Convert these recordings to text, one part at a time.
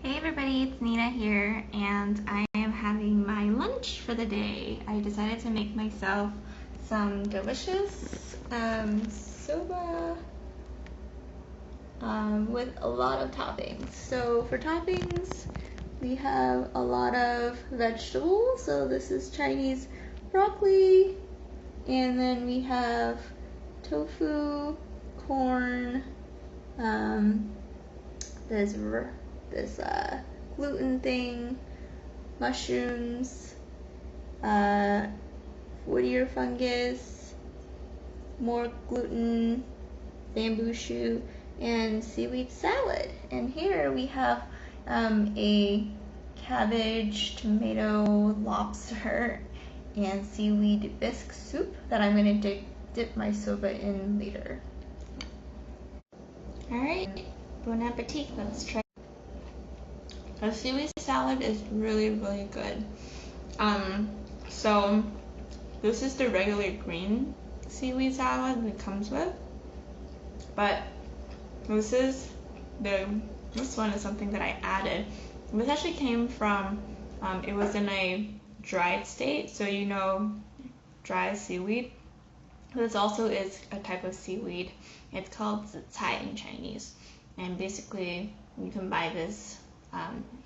Hey everybody, it's Nina here, and I am having my lunch for the day. I decided to make myself some delicious soba with a lot of toppings. So for toppings, we have a lot of vegetables. So this is Chinese broccoli, and then we have tofu, corn, this gluten thing, mushrooms, woodier fungus, more gluten, bamboo shoot, and seaweed salad. And here we have a cabbage, tomato, lobster, and seaweed bisque soup that I'm going to dip my soba in later. Alright, bon appetit, let's try. The seaweed salad is really good. So this is the regular green seaweed salad it comes with, but this one is something that I added. This actually came from, it was in a dried state, so you know dry seaweed. This also is a type of seaweed. It's called zicai in Chinese, and basically you can buy this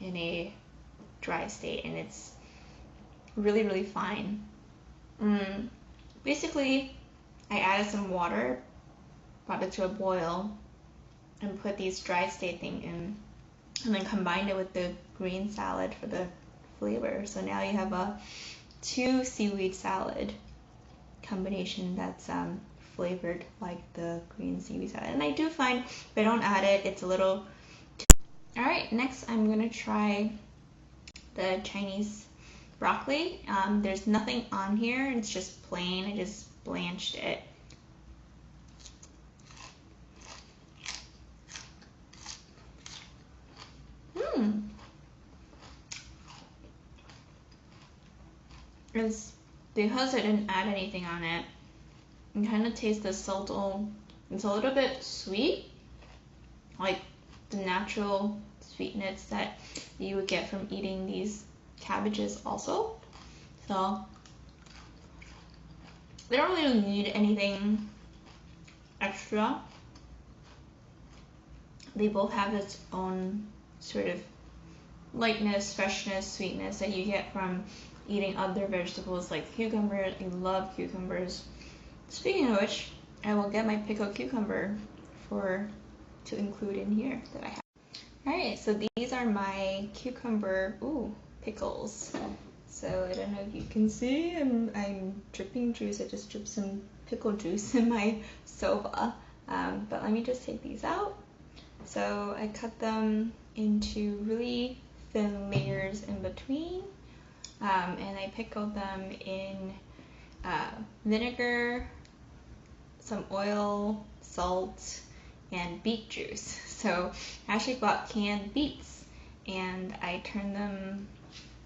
in a dry state, and it's really fine. Basically, I added some water, brought it to a boil, and put these dry state thing in, and then combined it with the green salad for the flavor. So now you have a 2 seaweed salad combination that's flavored like the green seaweed salad. And I do find if I don't add it, it's a little. Alright, next I'm gonna try the Chinese broccoli. There's nothing on here, it's just plain. I just blanched it. It's because I didn't add anything on it. You kind of taste the salt. It's a little bit sweet, like the natural sweetness that you would get from eating these cabbages also. So they don't really need anything extra. They both have its own sort of lightness, freshness, sweetness that you get from eating other vegetables like cucumbers. I love cucumbers. Speaking of which, I will get my pickled cucumber to include in here that I have. Alright, so these are my cucumber pickles. So I don't know if you can see, I'm dripping juice. I just dripped some pickle juice in my soba. But let me just take these out. So I cut them into really thin layers in between, and I pickled them in vinegar, some oil, salt, and beet juice. So I actually bought canned beets, and I turned them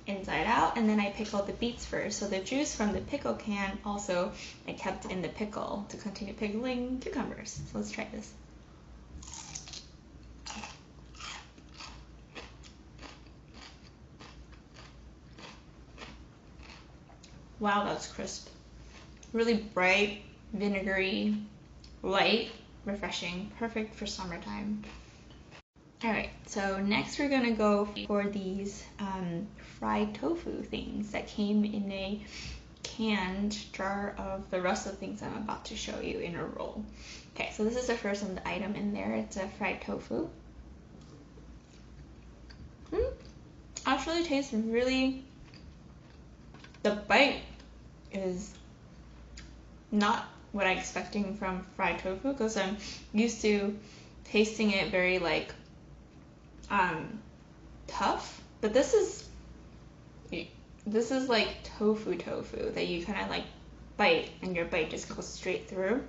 inside out, and then I pickled the beets first. So the juice from the pickle can also I kept in the pickle to continue pickling cucumbers. So let's try this. Wow, that's crisp. Really bright, vinegary, light, refreshing, perfect for summertime. Alright, so next we're gonna go for these fried tofu things that came in a canned jar of the rest of the things I'm about to show you in a roll. Okay, so this is the first item in there. It's a fried tofu. Actually tastes really, the bite is not what I'm expecting from fried tofu, because I'm used to tasting it very like tough, but this is like tofu that you kind of like bite, and your bite just goes straight through.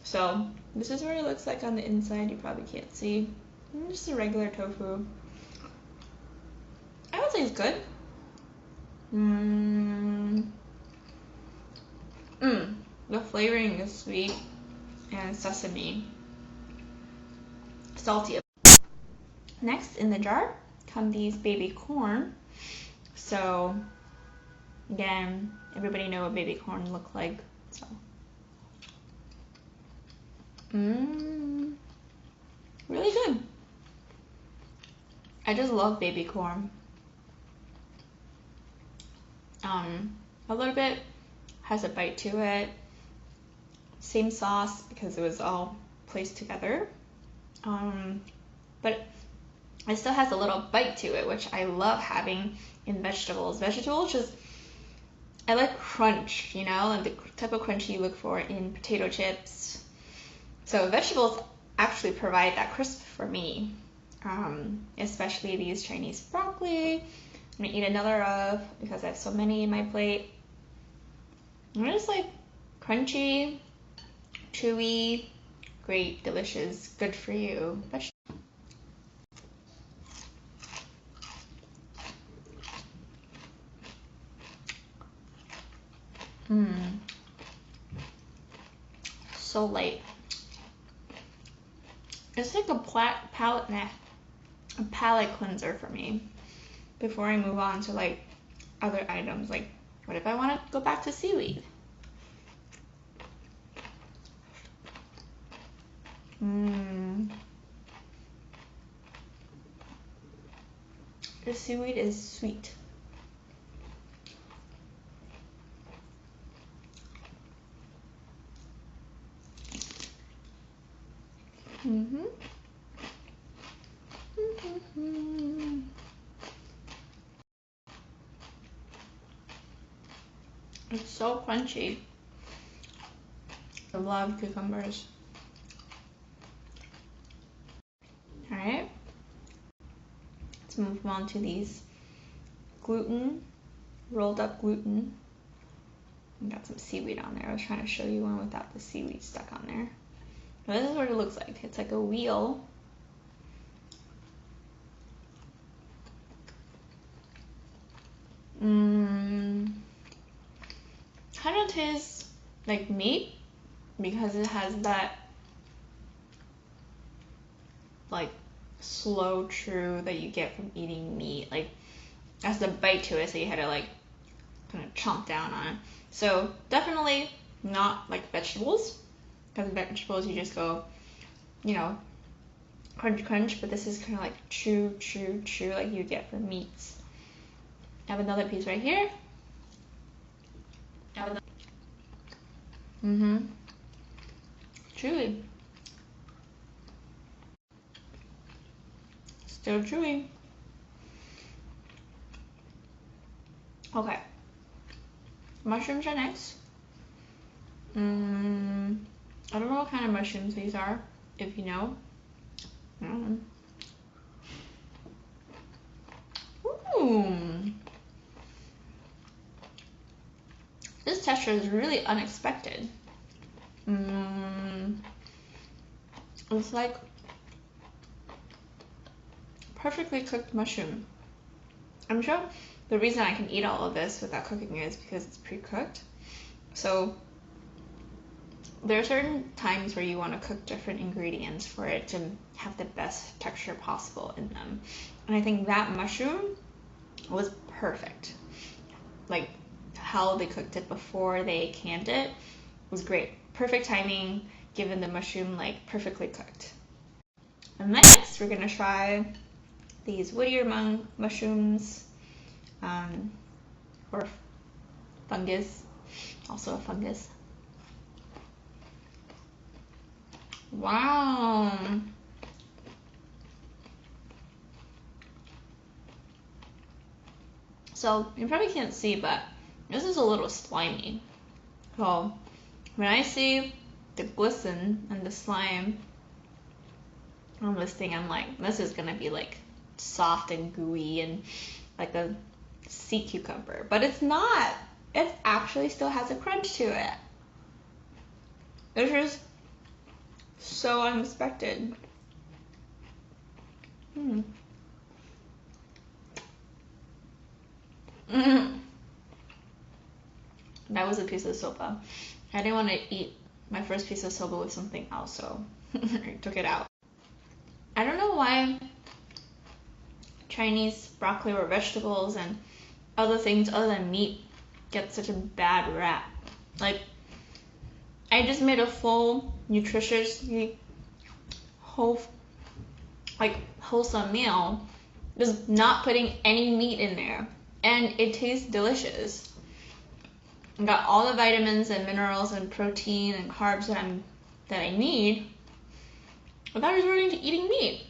So this is what it looks like on the inside. You probably can't see. Just a regular tofu. I would say it's good. The flavoring is sweet and sesame, salty. Next in the jar come these baby corn. So again, everybody know what baby corn look like. So really good. I just love baby corn. A little bit has a bite to it. Same sauce because it was all placed together. But it still has a little bite to it, which I love having in vegetables. Vegetables just, I like crunch, you know, and the type of crunch you look for in potato chips. So vegetables actually provide that crisp for me, especially these Chinese broccoli. I'm gonna eat another of because I have so many in my plate. And it's like crunchy, chewy, great, delicious, good for you. So light. It's like a palate cleanser for me before I move on to like other items. Like, what if I want to go back to seaweed? The seaweed is sweet. It's so crunchy. I love cucumbers. Alright, let's move on to these rolled up gluten. Got some seaweed on there. I was trying to show you one without the seaweed stuck on there. But this is what it looks like. It's like a wheel. Kind of tastes like meat because it has that like slow chew that you get from eating meat. Like that's the bite to it, so you had to like kind of chomp down on it. So definitely not like vegetables, because vegetables you just go, you know, crunch crunch, but this is kind of like chew chew chew like you get from meats. I have another piece right here. Chewy. Still chewy. Okay. Mushrooms are next. I don't know what kind of mushrooms these are, if you know. Ooh. This texture is really unexpected. It's like perfectly cooked mushroom. I'm sure the reason I can eat all of this without cooking it is because it's pre-cooked. So there are certain times where you want to cook different ingredients for it to have the best texture possible in them. And I think that mushroom was perfect. Like how they cooked it before they canned it was great. Perfect timing given the mushroom like perfectly cooked. And next we're gonna try these woodier mushrooms, or fungus, also a fungus. Wow. So you probably can't see, but this is a little slimy. So when I see the glisten and the slime on this thing, I'm like, this is gonna be like soft and gooey and like a sea cucumber, but it's not. It actually still has a crunch to it. It's just so unexpected. That was a piece of soba. I didn't want to eat my first piece of soba with something else, so I took it out. I don't know why Chinese broccoli or vegetables and other things other than meat get such a bad rap. Like, I just made a full, nutritiously wholesome meal, just not putting any meat in there, and it tastes delicious. I got all the vitamins and minerals and protein and carbs that I need without resorting to eating meat.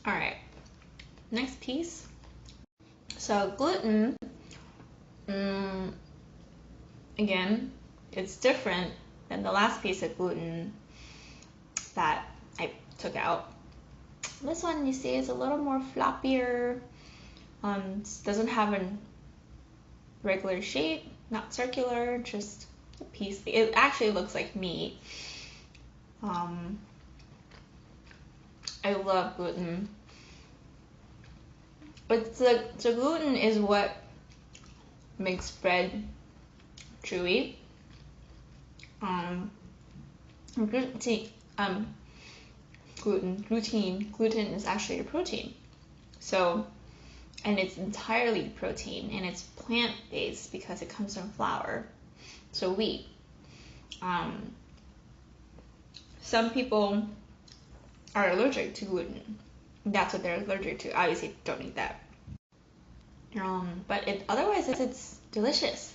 All right, next piece. So gluten, again, it's different than the last piece of gluten that I took out. This one, you see, is a little more floppier. Doesn't have a regular shape, not circular, just a piece. It actually looks like meat. I love gluten. But the gluten is what makes bread chewy. Gluten is actually a protein. So, and it's entirely protein, and it's plant-based because it comes from flour, so wheat. Some people are allergic to gluten. That's what they're allergic to. Obviously, don't eat that. But otherwise, it's delicious.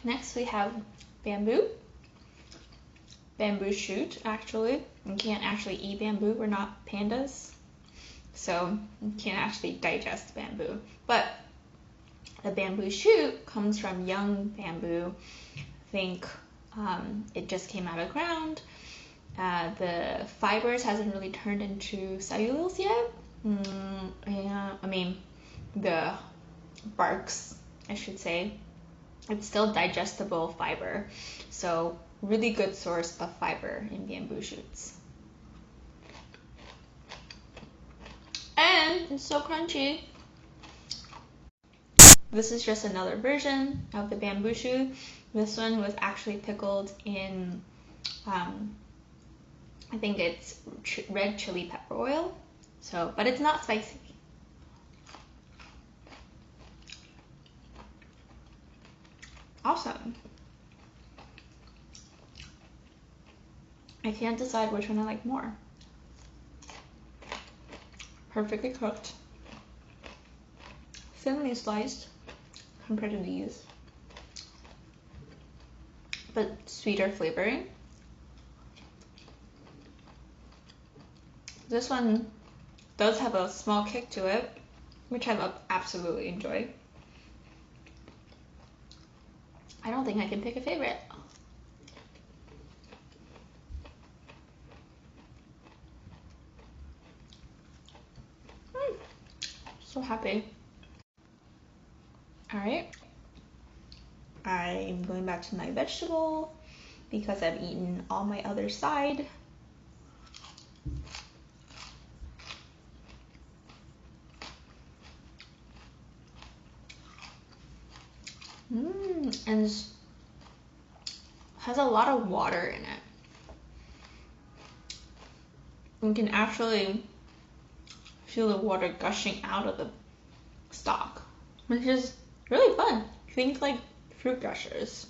Next, we have bamboo shoot. Actually, you can't actually eat bamboo. We're not pandas, so you can't actually digest bamboo. But the bamboo shoot comes from young bamboo. I think it just came out of the ground. The fibers hasn't really turned into cellulose yet. I mean, the barks, I should say. It's still digestible fiber, so really good source of fiber in bamboo shoots. And it's so crunchy. This is just another version of the bamboo shoot. This one was actually pickled in, I think it's red chili pepper oil. So, but it's not spicy. Awesome. I can't decide which one I like more. Perfectly cooked, thinly sliced compared to these, but sweeter flavoring. This one does have a small kick to it, which I absolutely enjoy. I don't think I can pick a favorite. So happy. All right, I'm going back to my vegetable because I've eaten all my other side. And has a lot of water in it. You can actually feel the water gushing out of the stock, which is really fun. Think like fruit gushers.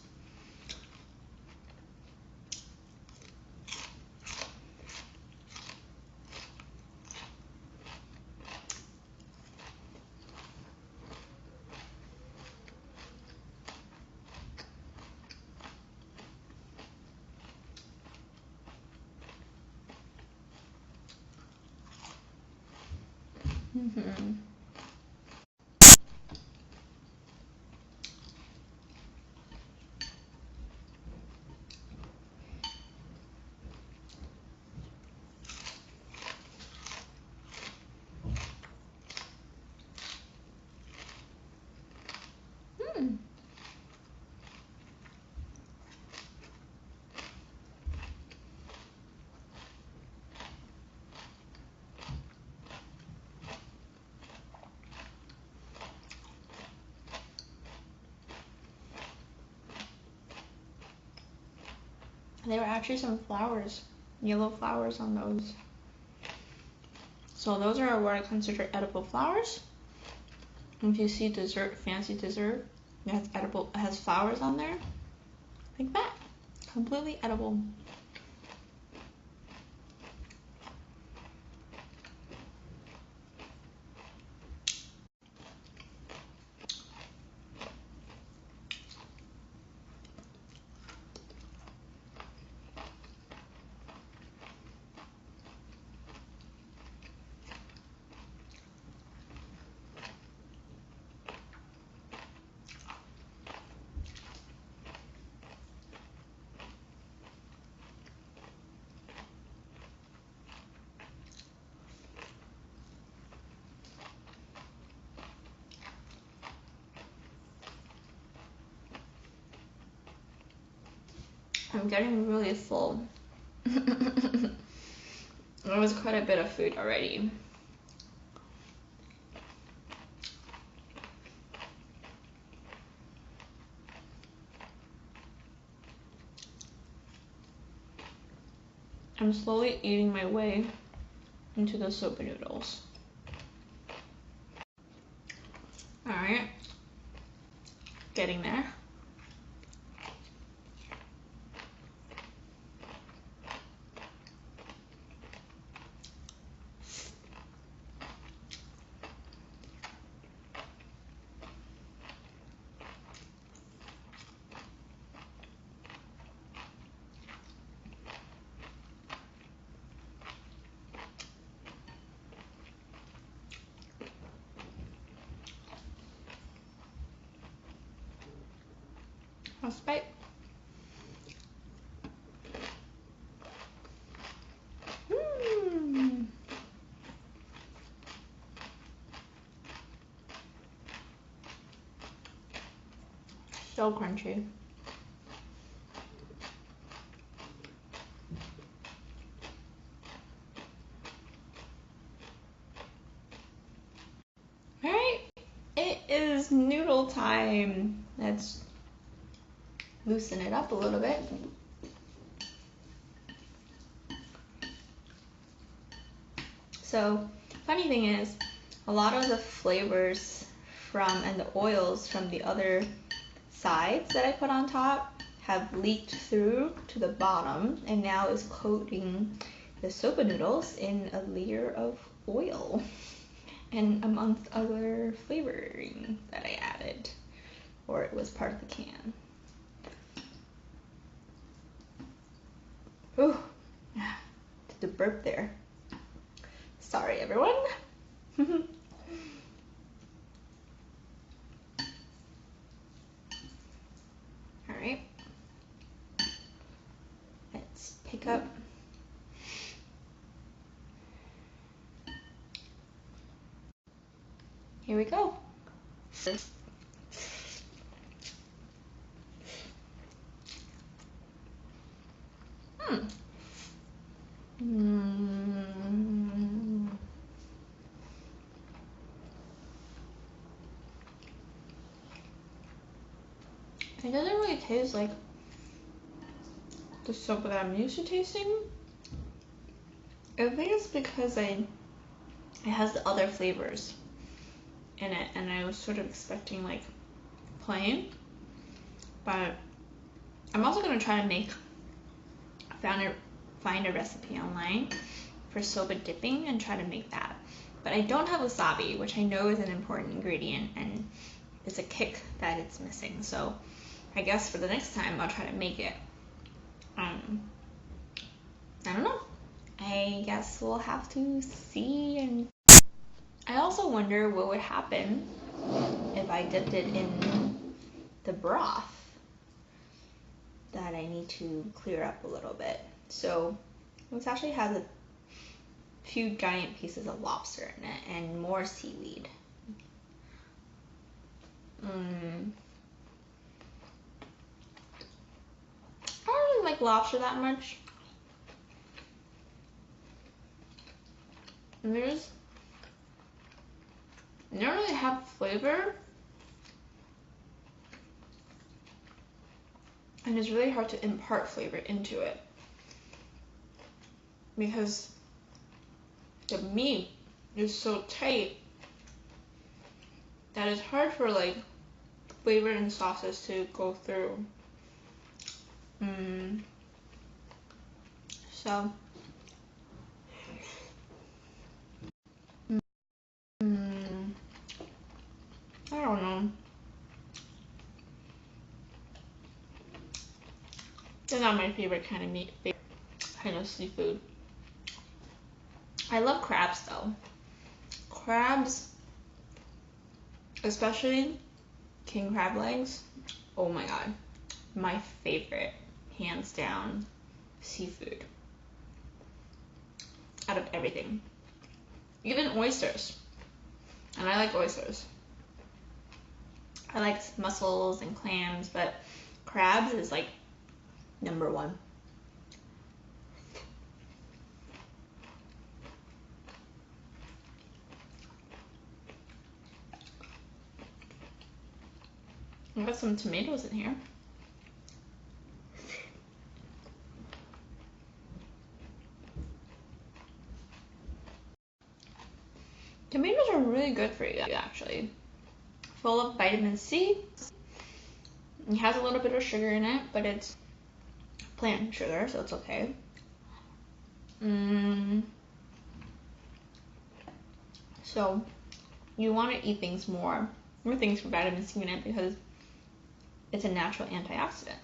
There were actually some flowers, yellow flowers on those. So those are what I consider edible flowers. If you see dessert, fancy dessert, it has edible, it has flowers on there, like that, completely edible. I'm getting really full. There was quite a bit of food already. I'm slowly eating my way into the soba noodles. Alright, getting there. Last bite. So crunchy. Alright, it is noodle time. Let's loosen it up a little bit. So, funny thing is, a lot of the flavors from and the oils from the other sides that I put on top have leaked through to the bottom and now is coating the soba noodles in a layer of oil and amongst other flavoring that I added, or it was part of the can. Ooh, did the burp there. Sorry, everyone. All right. Let's pick up. Here we go. It doesn't really taste like the soba that I'm used to tasting. I think it's because it has the other flavors in it, and I was sort of expecting like plain, but I'm also gonna try to find a recipe online for soba dipping and try to make that. But I don't have wasabi, which I know is an important ingredient and it's a kick that it's missing. So I guess for the next time I'll try to make it. I don't know. I guess we'll have to see. And I also wonder what would happen if I dipped it in the broth that I need to clear up a little bit. So this actually has a few giant pieces of lobster in it and more seaweed. I don't really like lobster that much. And they don't really have flavor. And it's really hard to impart flavor into it because the meat is so tight that it's hard for like flavor and sauces to go through. So I don't know. They're not my favorite kind of meat, kind of seafood. I love crabs though. Crabs, especially king crab legs, oh my god, my favorite, hands down, seafood out of everything. Even oysters, and I like oysters. I like mussels and clams, but crabs is like number one. I got some tomatoes in here. Tomatoes are really good for you, actually. Full of vitamin C. It has a little bit of sugar in it, but it's plant sugar, so it's okay. So you want to eat things more things with vitamin C in it because it's a natural antioxidant.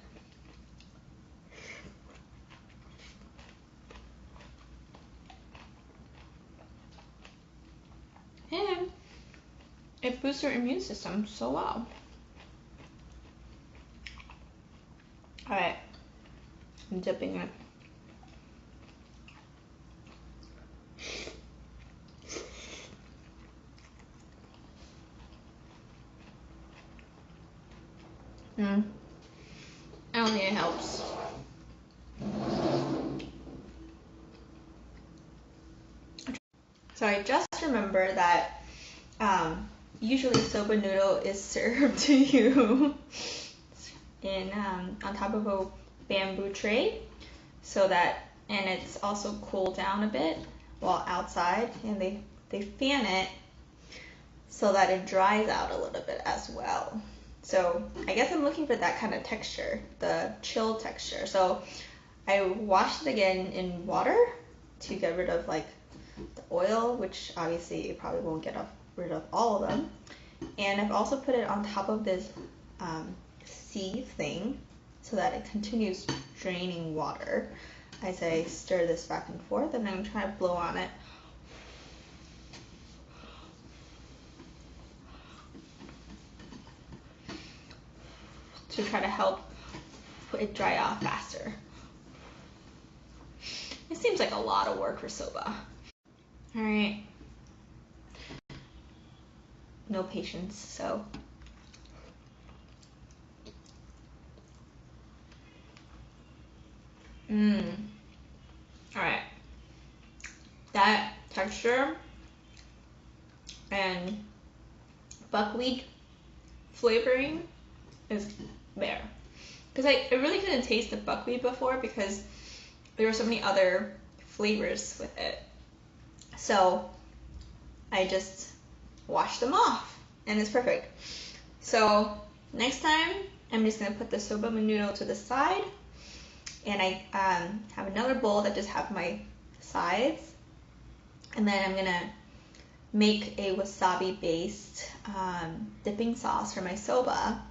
And it boosts your immune system so well. Alright, I'm dipping it. I don't think it helps. So I just remember that usually soba noodle is served to you in on top of a bamboo tray, so that, and it's also cooled down a bit while outside, and they fan it so that it dries out a little bit as well. So I guess I'm looking for that kind of texture, the chill texture. So I washed it again in water to get rid of like the oil, which obviously it probably won't get rid of all of them. And I've also put it on top of this sieve thing so that it continues draining water as I stir this back and forth, and I'm trying to blow on it. To try to help it dry off faster. It seems like a lot of work for soba. Alright. No patience, so. texture and buckwheat flavoring is there. Because I really couldn't taste the buckwheat before because there were so many other flavors with it. So I just washed them off and it's perfect. So next time I'm just gonna put the soba noodle to the side, and I have another bowl that just have my sides, and then I'm gonna make a wasabi based dipping sauce for my soba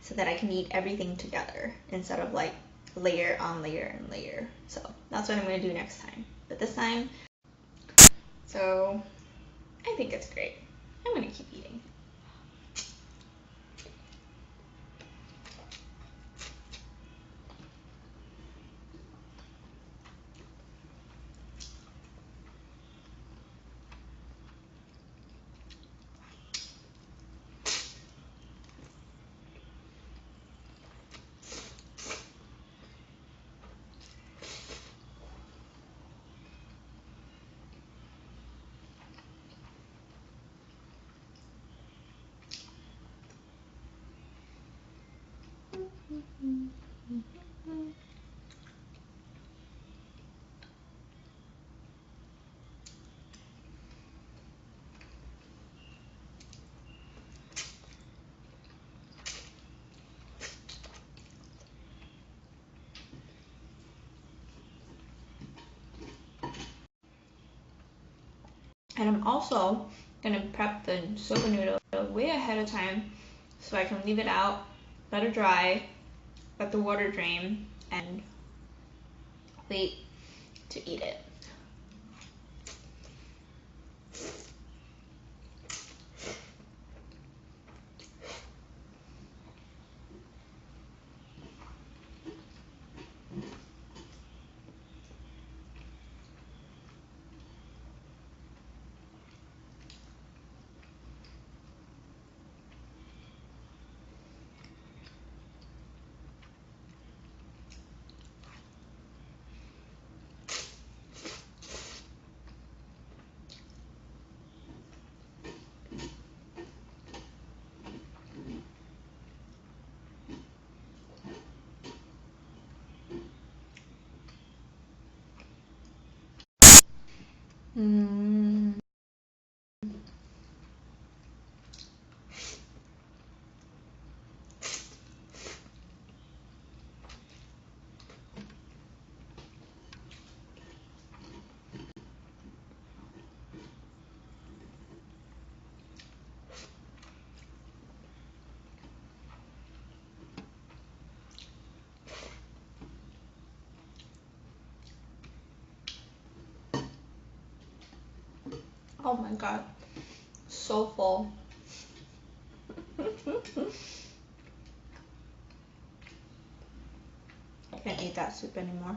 so that I can eat everything together instead of like layer on layer and layer. So that's what I'm gonna do next time. But this time, so I think it's great. I'm gonna keep eating. And I'm also gonna prep the soba noodle way ahead of time so I can leave it out, let it dry, let the water drain, and wait to eat it. Mm. Oh my god, so full. Can't eat that soup anymore.